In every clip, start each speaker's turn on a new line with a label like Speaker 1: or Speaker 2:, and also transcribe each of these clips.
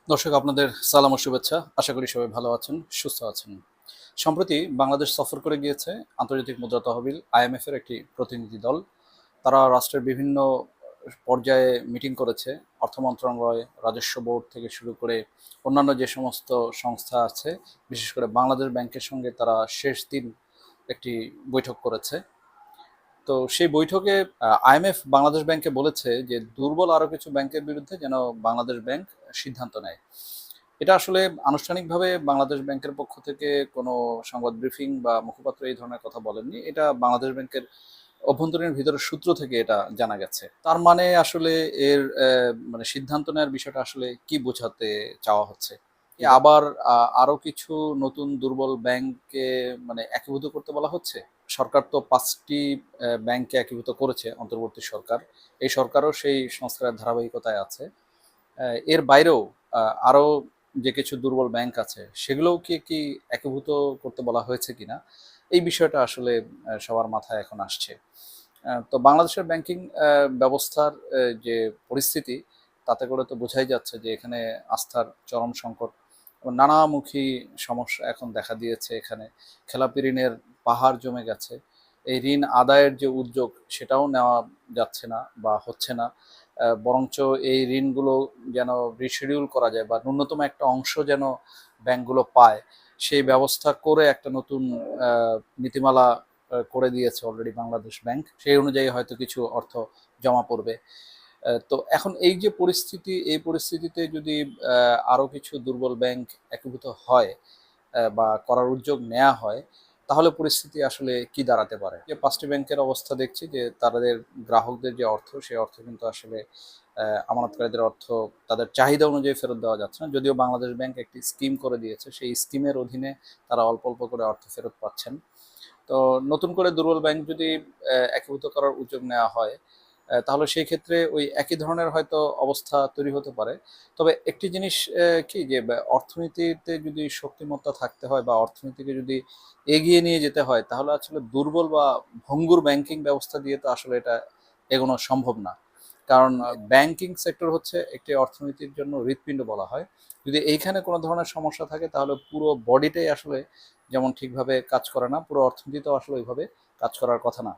Speaker 1: দর্শক আপনাদের সালাম ও শুভেচ্ছা। আশা করি সবাই ভালো আছেন, সুস্থ আছেন। সম্প্রতি বাংলাদেশ সফর করে গিয়েছে আন্তর্জাতিক মুদ্রা তহবিল IMF এর একটি প্রতিনিধি দল। তারা রাষ্ট্রের বিভিন্ন পর্যায়ে মিটিং করেছে। অর্থ মন্ত্রণালয়, রাজস্ব বোর্ড থেকে শুরু করে অন্যান্য যে সমস্ত সংস্থা আছে, বিশেষ করে বাংলাদেশ ব্যাংকের সঙ্গে তারা শেষ দিন একটি বৈঠক করেছে। তো সেই বৈঠকে IMF বাংলাদেশ ব্যাংকে বলেছে যে দুর্বল আরো কিছু ব্যাংকের বিরুদ্ধে যেন বাংলাদেশ ব্যাংক সিদ্ধান্ত নেয়। এটা আসলে আনুষ্ঠানিকভাবে বাংলাদেশ ব্যাংকের পক্ষ থেকে কোনো সংবাদ ব্রিফিং বা মুখপাত্র এই ধরনের কথা বলেননি। এটা বাংলাদেশ ব্যাংকের অভ্যন্তরীণ ভিতরের সূত্র থেকে এটা জানা গেছে। তার মানে আসলে এর মানে সিদ্ধান্ত নেওয়ার বিষয়টা আসলে কি বোঝাতে চাওয়া হচ্ছে? আবার আরো কিছু নতুন দুর্বল ব্যাংককে মানে একীভূত করতে বলা হচ্ছে? সরকার তো ৫টি ব্যাংককে একীভূত করেছে অন্তর্বর্তী সরকার। এই সরকারও সেই সংস্কারের ধারাবাহিকতায় আছে। এর বাইরেও আরো যে কিছু দুর্বল ব্যাংক আছে সেগুলোও কি একীভূত করতে বলা হয়েছে কিনা এই বিষয়টা আসলে সবার মাথায় এখন আসছে। তো বাংলাদেশের ব্যাংকিং ব্যবস্থার যে পরিস্থিতি তাতে করে তো বোঝাই যাচ্ছে যে এখানে আস্থার চরম সংকট এবং নানামুখী সমস্যা এখন দেখা দিয়েছে। এখানে খেলাপি ঋণের পাহাড় জমে গেছে। এই ঋণ আদায়ের যে উদ্যোগ সেটাও নেওয়া যাচ্ছে না বা হচ্ছে না। বরঞ্চ এই ঋণগুলো যেন রিশিডিউল করা যায় বা ন্যূনতম একটা অংশ যেন ব্যাংকগুলো পায় সেই ব্যবস্থা করে একটা নতুন নীতিমালা করে দিয়েছে অলরেডি বাংলাদেশ ব্যাংক। সেই অনুযায়ী হয়তো কিছু অর্থ জমা পড়বে। তো এখন এই যে পরিস্থিতি, এই পরিস্থিতিতে যদি আরো কিছু দুর্বল ব্যাংক একীভূত হয় বা করার উদ্যোগ নেওয়া হয়, তাহলে পরিস্থিতি আসলে কি দাঁড়াতে পারে? যে ৫টি ব্যাংকের অবস্থা দেখছি যে তাদের গ্রাহকদের যে অর্থ, সেই অর্থ কিন্তু আসলে আমানতকারীদের অর্থ তাদের চাহিদা অনুযায়ী ফেরত দেওয়া যাচ্ছে না। যদিও বাংলাদেশ ব্যাংক একটি স্কিম করে দিয়েছে, সেই স্কিমের অধীনে তারা অল্প, অল্প করে অর্থ ফেরত পাচ্ছেন। তো নতুন করে দুর্বল ব্যাংক যদি একীভূত করার উদ্যোগ নেওয়া হয়, তাহলে সেই ক্ষেত্রে ওই একই ধরনের হয়তো অবস্থা তৈরি হতে পারে। তবে একটি জিনিস কি যে অর্থনীতিতে যদি শক্তিমত্তা থাকতে হয় বা অর্থনীতিকে যদি এগিয়ে নিয়ে যেতে হয়, তাহলে আসলে দুর্বল বা ভঙ্গুর ব্যাংকিং ব্যবস্থা দিয়ে তো আসলে এটা এগোনো সম্ভব না। কারণ ব্যাংকিং সেক্টর হচ্ছে একটি অর্থনীতির জন্য হৃৎপিণ্ড বলা হয়। যদি এইখানে কোনো ধরনের সমস্যা থাকে তাহলে পুরো বডিটাই আসলে যেমন ঠিকভাবে কাজ করে না, পুরো অর্থনীতিতেও আসলে ওইভাবে কাজ করার কথা না।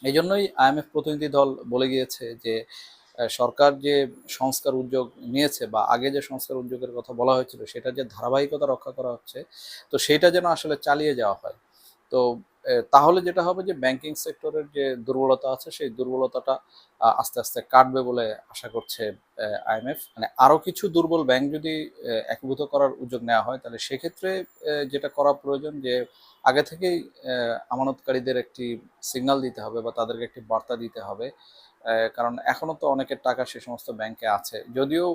Speaker 1: এই জন্যই IMF প্রতিনিধি দল বলে গিয়েছে যে সরকার যে সংস্কার উদ্যোগ নিয়েছে বা আগে যে সংস্কার উদ্যোগের কথা বলা হয়েছিল সেটা যে ধারাবাহিকতা রক্ষা করা হচ্ছে, তো সেইটা যেন আসলে চালিয়ে যাওয়া হয়। তো তাহলে যেটা হবে যে ব্যাংকিং সেক্টরের যে দুর্বলতা আছে সেই দুর্বলতাটা আস্তে আস্তে কাটবে বলে আশা করছে IMF। মানে আরো কিছু দুর্বল ব্যাংক যদি একীভূত করার উদ্যোগ নেওয়া হয় তাহলে সেক্ষেত্রে যেটা করা প্রয়োজন যে আগে থেকেই আমানতকারীদের একটি সিগন্যাল দিতে হবে বা তাদেরকে একটি বার্তা দিতে হবে। কারণ এখনো তো অনেকের টাকা সে সমস্ত ব্যাংকে আছে। যদিও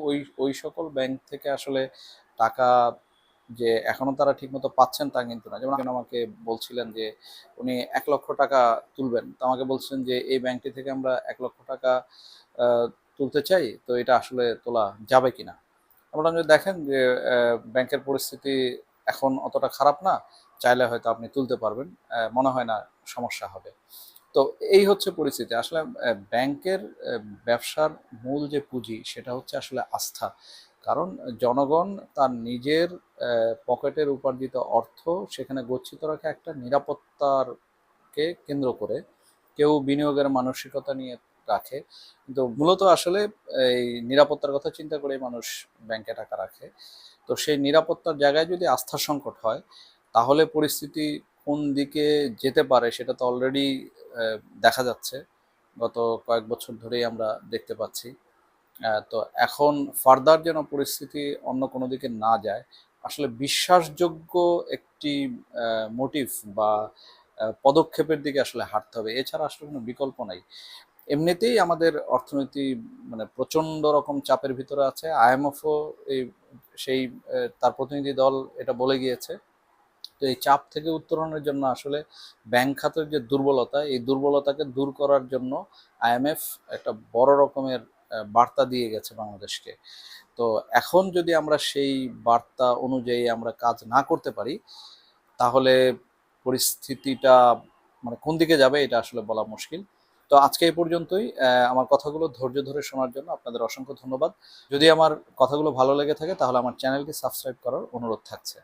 Speaker 1: ওই সকল ব্যাংক থেকে আসলে টাকা যে এখনো তারা ঠিকমতো পাচ্ছেন তা কিন্তু না। যেমন একজন আমাকে বলছিলেন যে উনি ৳১,০০,০০০ তুলবেন। তো আমাকে বলছিলেন যে এই ব্যাংকটি থেকে আমরা ৳১,০০,০০০ আ তুলতে চাই। তো এটা আসলে তোলা যাবে কিনা? আমি বললাম যে দেখেন যে ব্যাংকের পরিস্থিতি এখন অতটা খারাপ না। চাইলে হয়তো আপনি তুলতে পারবেন। মনে হয় না সমস্যা হবে। তো এই হচ্ছে পরিস্থিতি। আসলে ব্যাংকের ব্যবসার মূল যে পুঁজি সেটা হচ্ছে আসলে আস্থা। কারণ জনগণ তার নিজের পকেটের উপার্জিত অর্থ সেখানে গচ্ছিত রাখে একটা নিরাপত্তারকে কেন্দ্র করে। কেউ বিনিয়োগের মানসিকতা নিয়ে রাখে। কিন্তু মূলত আসলে এই নিরাপত্তার কথা চিন্তা করেই মানুষ ব্যাংকে টাকা রাখে। তো সেই নিরাপত্তার জায়গায় যদি আস্থার সংকট হয়, তাহলে পরিস্থিতি কোন দিকে যেতে পারে সেটা তো অলরেডি দেখা যাচ্ছে। গত কয়েক বছর ধরেই আমরা দেখতে পাচ্ছি। তো এখন ফার্দার যেন পরিস্থিতি অন্য কোনো দিকে না যায়, আসলে বিশ্বাসযোগ্য একটি মোটিভ বা পদক্ষেপের দিকে আসলে হাঁটতে হবে। এছাড়া আসলে কোনো বিকল্প নাই। এমনিতেই আমাদের অর্থনীতি মানে প্রচণ্ড রকম চাপের ভিতরে আছে। IMF-ও এই সেই তার প্রতিনিধি দল এটা বলে গিয়েছে। তো এই চাপ থেকে উত্তরণের জন্য আসলে ব্যাংক খাতের যে দুর্বলতা, এই দুর্বলতাকে দূর করার জন্য IMF একটা বড় রকমের বার্তা দিয়ে গেছে বাংলাদেশকে। তো এখন যদি আমরা সেই বার্তা অনুযায়ী আমরা কাজ না করতে পারি, তাহলে পরিস্থিতিটা মানে কোন দিকে যাবে এটা আসলে বলা মুশকিল। তো আজকে এই পর্যন্তই। আমার কথাগুলো ধৈর্য ধরে শোনার জন্য আপনাদের অসংখ্য ধন্যবাদ। যদি আমার কথাগুলো ভালো লেগে থাকে তাহলে আমার চ্যানেলকে সাবস্ক্রাইব করার অনুরোধ থাকছে।